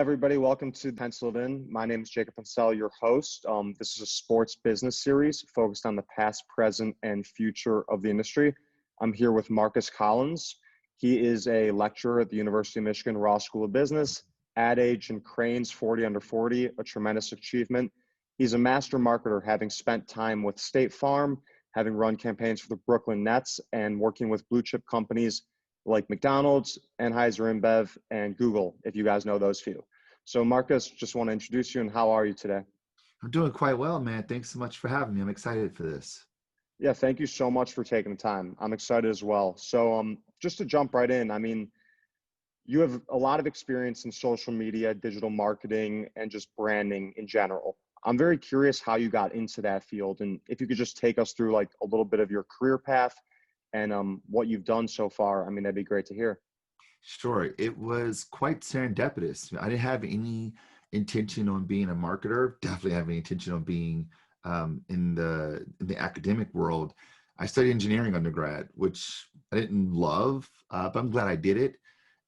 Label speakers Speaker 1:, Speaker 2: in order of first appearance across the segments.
Speaker 1: everybody. Welcome to Penciled In. My name is Jacob Pencil, your host. This is a sports business series focused on the past, present, and future of the industry. I'm here with Marcus Collins. He is a lecturer at the University of Michigan Ross School of Business, Adage and Crain's 40 Under 40, a tremendous achievement. He's a master marketer, having spent time with State Farm, having run campaigns for the Brooklyn Nets, and working with blue chip companies like McDonald's, Anheuser InBev, and Google, if you guys know those few. So Marcus, just want to introduce you, and how are you today?
Speaker 2: I'm doing quite well, man. Thanks so much for having me. I'm excited for this.
Speaker 1: Yeah, thank you so much for taking the time. I'm excited as well. So just to jump right in, I mean, you have a lot of experience in social media, digital marketing, and just branding in general. I'm very curious how you got into that field, and if you could just take us through like a little bit of your career path and what you've done so far. I mean, that'd be great to hear.
Speaker 2: Sure. It was quite serendipitous. I didn't have any intention on being a marketer. Definitely have any intention on being in the academic world. I studied engineering undergrad, which I didn't love, but I'm glad I did it.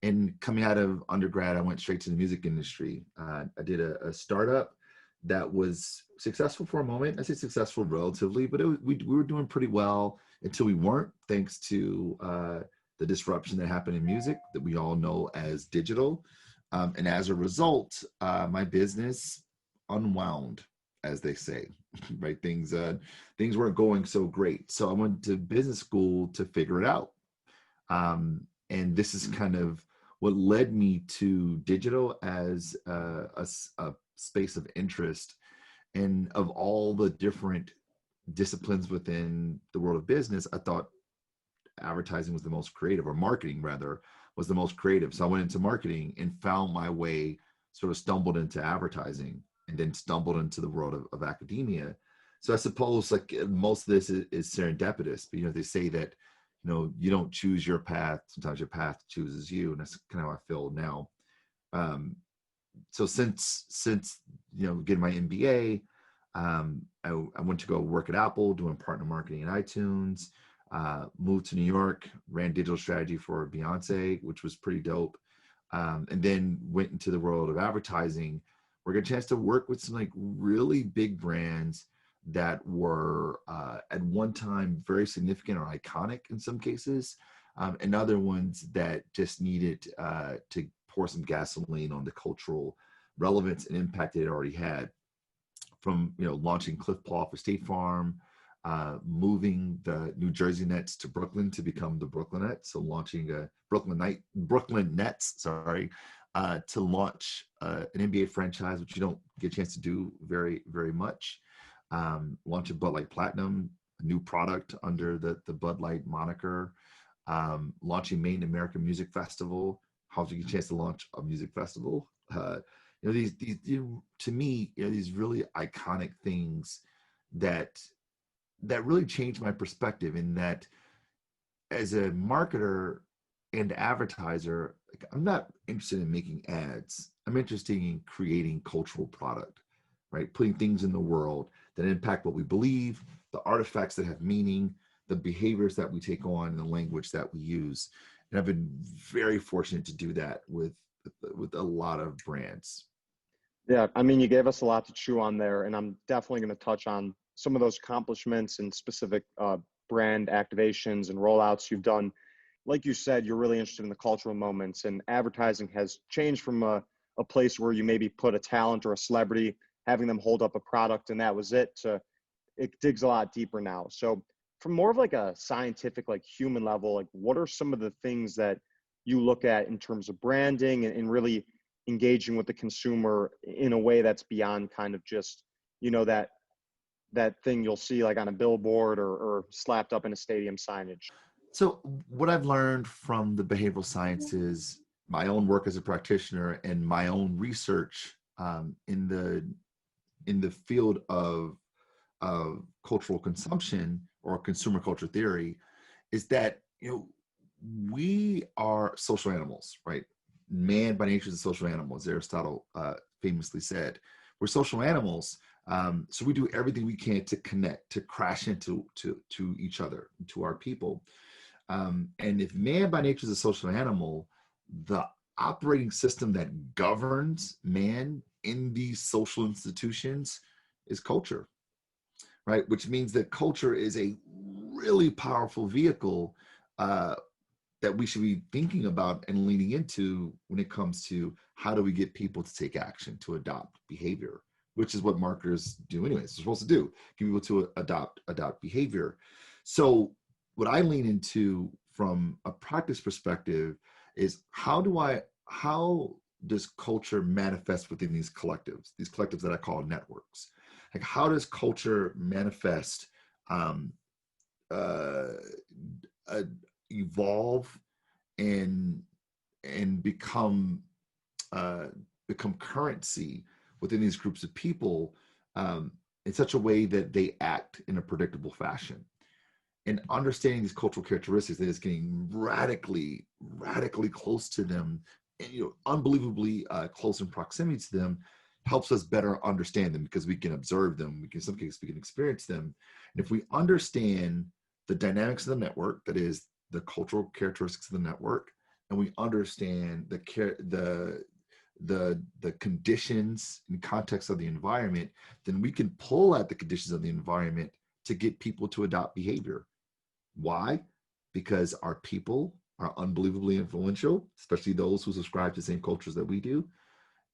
Speaker 2: And coming out of undergrad, I went straight to the music industry. I did a startup that was successful for a moment. I say successful relatively, but we were doing pretty well until we weren't, thanks to the disruption that happened in music that we all know as digital. And as a result, my business unwound, as they say, right? Things weren't going so great. So I went to business school to figure it out. And this is kind of what led me to digital as a space of interest. And of all the different disciplines within the world of business, I thought advertising was the most creative, or marketing rather, was the most creative. So I went into marketing and found my way, sort of stumbled into advertising, and then stumbled into the world of academia. So I suppose like most of this is serendipitous, but they say that, you don't choose your path. Sometimes your path chooses you. And that's kind of how I feel now. So since getting my MBA, I went to go work at Apple doing partner marketing in iTunes, moved to New York, ran digital strategy for Beyoncé, which was pretty dope. And then went into the world of advertising, where I got a chance to work with some like really big brands that were at one time very significant or iconic in some cases, and other ones that just needed to pour some gasoline on the cultural relevance and impact it already had. From launching Cliff Paul for State Farm, moving the New Jersey Nets to Brooklyn to become the Brooklyn Nets, so launching a Brooklyn Nets, to launch an NBA franchise, which you don't get a chance to do very, very much. Launching Bud Light Platinum, a new product under the Bud Light moniker. Launching Made in America Music Festival. How did you get a chance to launch a music festival? These to me, these really iconic things that really changed my perspective, in that as a marketer and advertiser, I'm not interested in making ads. I'm interested in creating cultural product, right? Putting things in the world that impact what we believe, the artifacts that have meaning, the behaviors that we take on, and the language that we use. And I've been very fortunate to do that with a lot of brands.
Speaker 1: Yeah, I mean, you gave us a lot to chew on there, and I'm definitely going to touch on some of those accomplishments and specific brand activations and rollouts you've done. Like you said, you're really interested in the cultural moments, and advertising has changed from a place where you maybe put a talent or a celebrity, having them hold up a product, and that was it, to it digs a lot deeper now. So from more of like a scientific, like human level, like what are some of the things that you look at in terms of branding and really engaging with the consumer in a way that's beyond kind of just, that thing you'll see like on a billboard or slapped up in a stadium signage?
Speaker 2: So what I've learned from the behavioral sciences, my own work as a practitioner, and my own research in the field of cultural consumption or consumer culture theory, is that we are social animals, right? Man by nature is a social animal, as Aristotle famously said. We're social animals, so we do everything we can to connect, to crash into to each other, to our people. And if man by nature is a social animal, the operating system that governs man in these social institutions is culture, right? Which means that culture is a really powerful vehicle that we should be thinking about and leaning into when it comes to how do we get people to take action, to adopt behavior, which is what marketers do anyways. They're supposed to do, get people to adopt behavior. So what I lean into from a practice perspective is how does culture manifest within these collectives that I call networks? Like, how does culture manifest, um, uh, evolve and become currency within these groups of people, in such a way that they act in a predictable fashion? And understanding these cultural characteristics that is getting radically close to them, and unbelievably close in proximity to them, helps us better understand them, because we can observe them, in some cases we can experience them. And if we understand the dynamics of the network, that is the cultural characteristics of the network, and we understand the conditions and context of the environment, then we can pull at the conditions of the environment to get people to adopt behavior. Why? Because our people are unbelievably influential, especially those who subscribe to the same cultures that we do.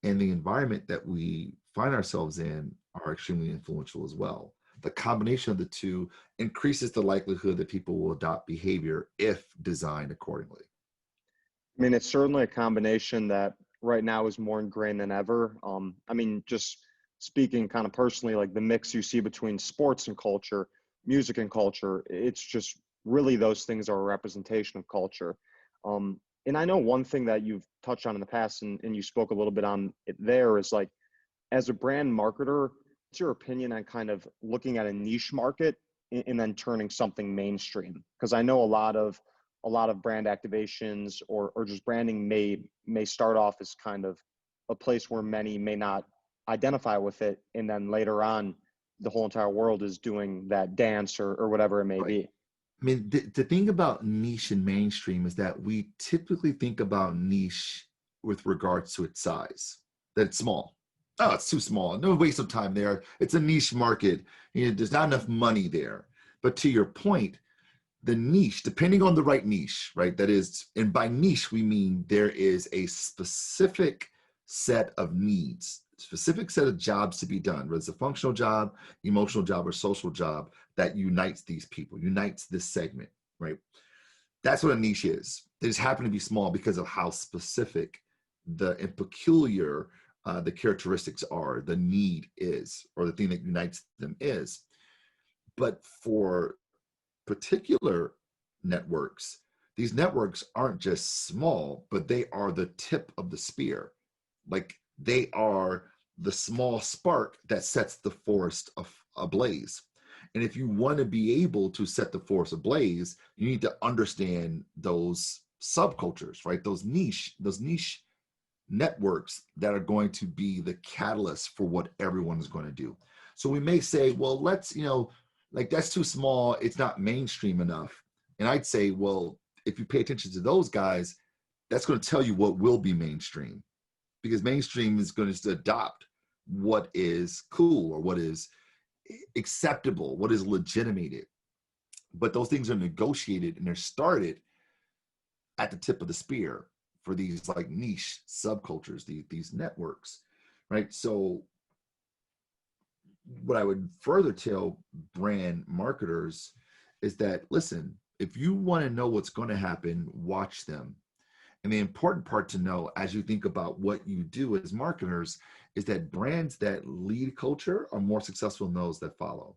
Speaker 2: And the environment that we find ourselves in are extremely influential as well. The combination of the two increases the likelihood that people will adopt behavior if designed accordingly.
Speaker 1: I mean, it's certainly a combination that right now is more ingrained than ever. I mean, just speaking kind of personally, like the mix you see between sports and culture, music and culture, it's just really those things are a representation of culture. And I know one thing that you've touched on in the past, and you spoke a little bit on it there, is like, as a brand marketer, what's your opinion on kind of looking at a niche market and then turning something mainstream? Because I know a lot of brand activations or just branding may start off as kind of a place where many may not identify with it, and then later on the whole entire world is doing that dance or whatever it may
Speaker 2: Right.
Speaker 1: be.
Speaker 2: I mean, the thing about niche and mainstream is that we typically think about niche with regards to its size, that it's small. Oh, it's too small. No waste of time there. It's a niche market. There's not enough money there. But to your point, the niche, depending on the right niche, right? That is, and by niche, we mean there is a specific set of needs, specific set of jobs to be done, whether it's a functional job, emotional job, or social job that unites these people, unites this segment, right? That's what a niche is. They just happen to be small because of how specific and peculiar the characteristics are, the need is, or the thing that unites them is. But for particular networks, these networks aren't just small, but they are the tip of the spear. Like, they are the small spark that sets the forest ablaze. And if you want to be able to set the forest ablaze, you need to understand those subcultures, right? Those niche networks that are going to be the catalyst for what everyone is going to do. So we may say, well, let's, like, that's too small, it's not mainstream enough. And I'd say, well, if you pay attention to those guys, that's going to tell you what will be mainstream, because mainstream is going to adopt what is cool or what is acceptable, what is legitimated. But those things are negotiated and they're started at the tip of the spear for these like niche subcultures, these networks, right? So what I would further tell brand marketers is that, listen, if you want to know what's going to happen, watch them. And the important part to know as you think about what you do as marketers is that brands that lead culture are more successful than those that follow.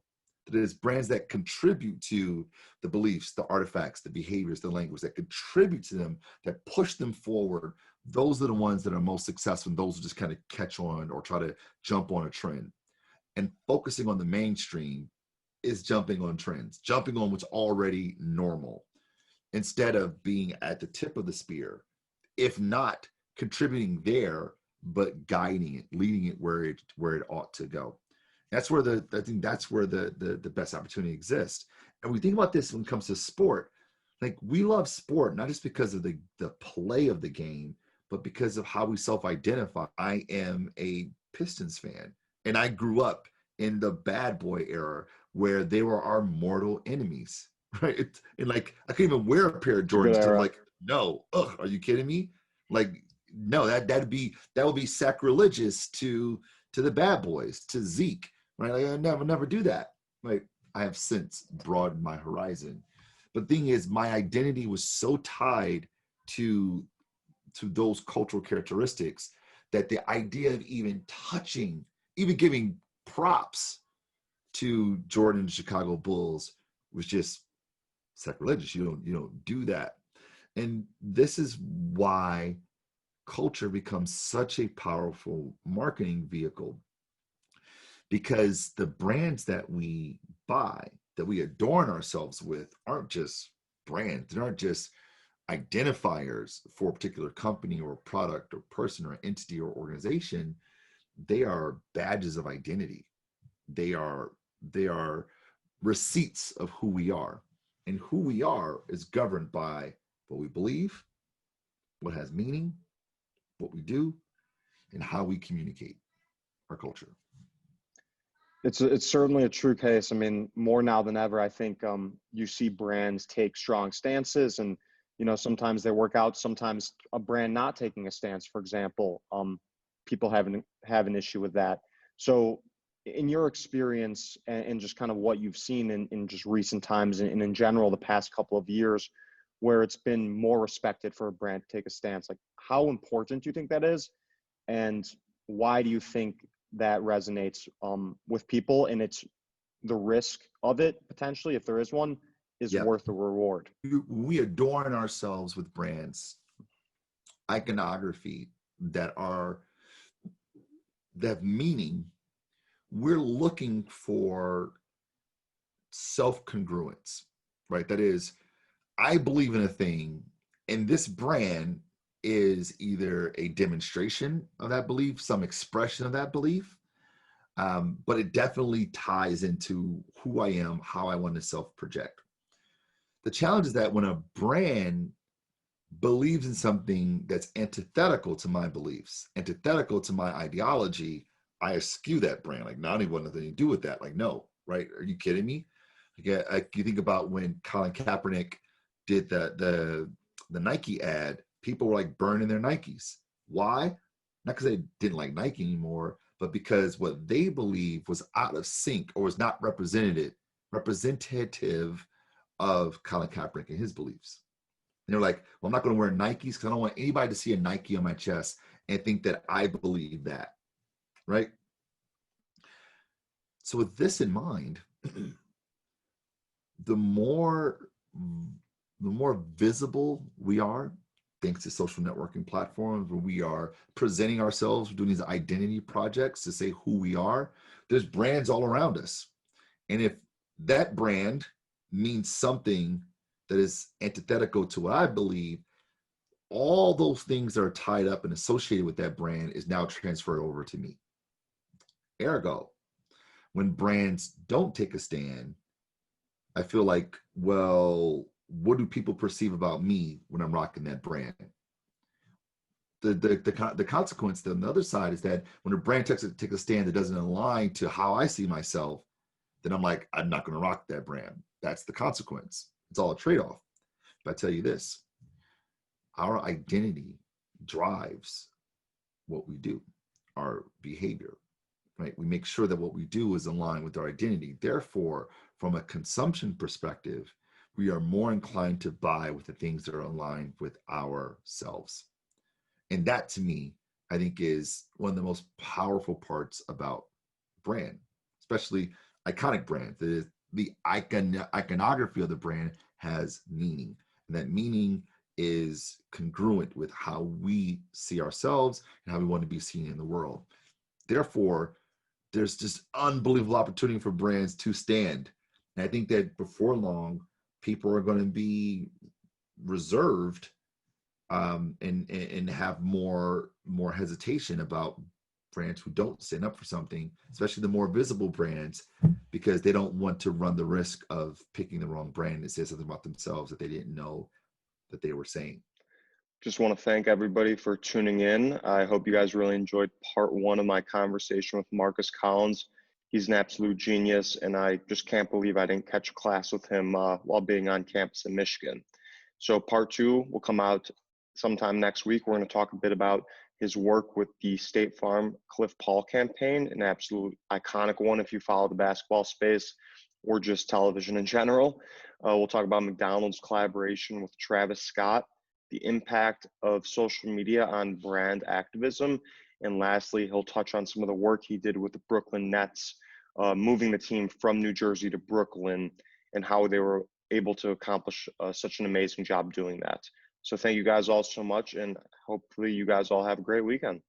Speaker 2: That is, brands that contribute to the beliefs, the artifacts, the behaviors, the language, that contribute to them, that push them forward. Those are the ones that are most successful, and those who just kind of catch on or try to jump on a trend. And focusing on the mainstream is jumping on trends, jumping on what's already normal, instead of being at the tip of the spear, if not contributing there, but guiding it, leading it where it ought to go. That's where I think that's where the best opportunity exists. And we think about this when it comes to sport. Like, we love sport, not just because of the play of the game, but because of how we self-identify. I am a Pistons fan, and I grew up in the bad boy era where they were our mortal enemies, right? And like I couldn't even wear a pair of
Speaker 1: It's a good
Speaker 2: Jordans because I'm
Speaker 1: era.
Speaker 2: like, no, ugh, are you kidding me? Like, no, that would be sacrilegious to the bad boys, to Zeke, right? Like, I never do that. Like, I have since broadened my horizon. But the thing is, my identity was so tied to those cultural characteristics that the idea of even touching, even giving props to Jordan Chicago Bulls was just sacrilegious. You don't do that. And this is why culture becomes such a powerful marketing vehicle, because the brands that we buy, that we adorn ourselves with, aren't just brands. They aren't just identifiers for a particular company or product or person or entity or organization. They are badges of identity. They are receipts of who we are. And who we are is governed by what we believe, what has meaning, what we do, and how we communicate our culture.
Speaker 1: It's certainly a true case. I mean, more now than ever, I think you see brands take strong stances, and sometimes they work out. Sometimes a brand not taking a stance, for example, people have an issue with that. So, in your experience and just kind of what you've seen in just recent times and in general the past couple of years, where it's been more respected for a brand to take a stance, like how important do you think that is, and why do you think that resonates with people, and it's the risk of it potentially, if there is one, is
Speaker 2: Yeah,
Speaker 1: worth the reward?
Speaker 2: we adorn ourselves with brands, iconography that are that have meaning. We're looking for self-congruence, right? That is, I believe in a thing, and this brand is either a demonstration of that belief, some expression of that belief, but it definitely ties into who I am, how I want to self-project. The challenge is that when a brand believes in something that's antithetical to my beliefs, antithetical to my ideology, I eschew that brand. Like, not even want nothing to do with that. Like, no, right? Are you kidding me? Like, you think about when Colin Kaepernick did the Nike ad, people were like burning their Nikes. Why? Not because they didn't like Nike anymore, but because what they believed was out of sync or was not representative of Colin Kaepernick and his beliefs. And they're like, well, I'm not going to wear Nikes because I don't want anybody to see a Nike on my chest and think that I believe that, right? So with this in mind, the more visible we are, thanks to social networking platforms where we are presenting ourselves, doing these identity projects to say who we are, there's brands all around us. And if that brand means something that is antithetical to what I believe, all those things that are tied up and associated with that brand is now transferred over to me. Ergo, when brands don't take a stand, I feel like, well, what do people perceive about me when I'm rocking that brand? The consequence on the other side is that when a brand takes a stand that doesn't align to how I see myself, then I'm like, I'm not going to rock that brand. That's the consequence. It's all a trade-off. But I tell you this, our identity drives what we do, our behavior, right? We make sure that what we do is aligned with our identity. Therefore, from a consumption perspective, we are more inclined to buy with the things that are aligned with ourselves. And that, to me, I think is one of the most powerful parts about brand, especially iconic brands. The iconography of the brand has meaning. And that meaning is congruent with how we see ourselves and how we want to be seen in the world. Therefore, there's just unbelievable opportunity for brands to stand. And I think that before long, people are going to be reserved and have more hesitation about brands who don't stand up for something, especially the more visible brands, because they don't want to run the risk of picking the wrong brand that says something about themselves that they didn't know that they were saying.
Speaker 1: Just want to thank everybody for tuning in. I hope you guys really enjoyed part one of my conversation with Marcus Collins. He's an absolute genius, and I just can't believe I didn't catch a class with him while being on campus in Michigan. So part two will come out sometime next week. We're going to talk a bit about his work with the State Farm Cliff Paul campaign, an absolute iconic one if you follow the basketball space or just television in general. We'll talk about McDonald's collaboration with Travis Scott, the impact of social media on brand activism, and lastly, he'll touch on some of the work he did with the Brooklyn Nets, moving the team from New Jersey to Brooklyn, and how they were able to accomplish such an amazing job doing that. So thank you guys all so much, and hopefully you guys all have a great weekend.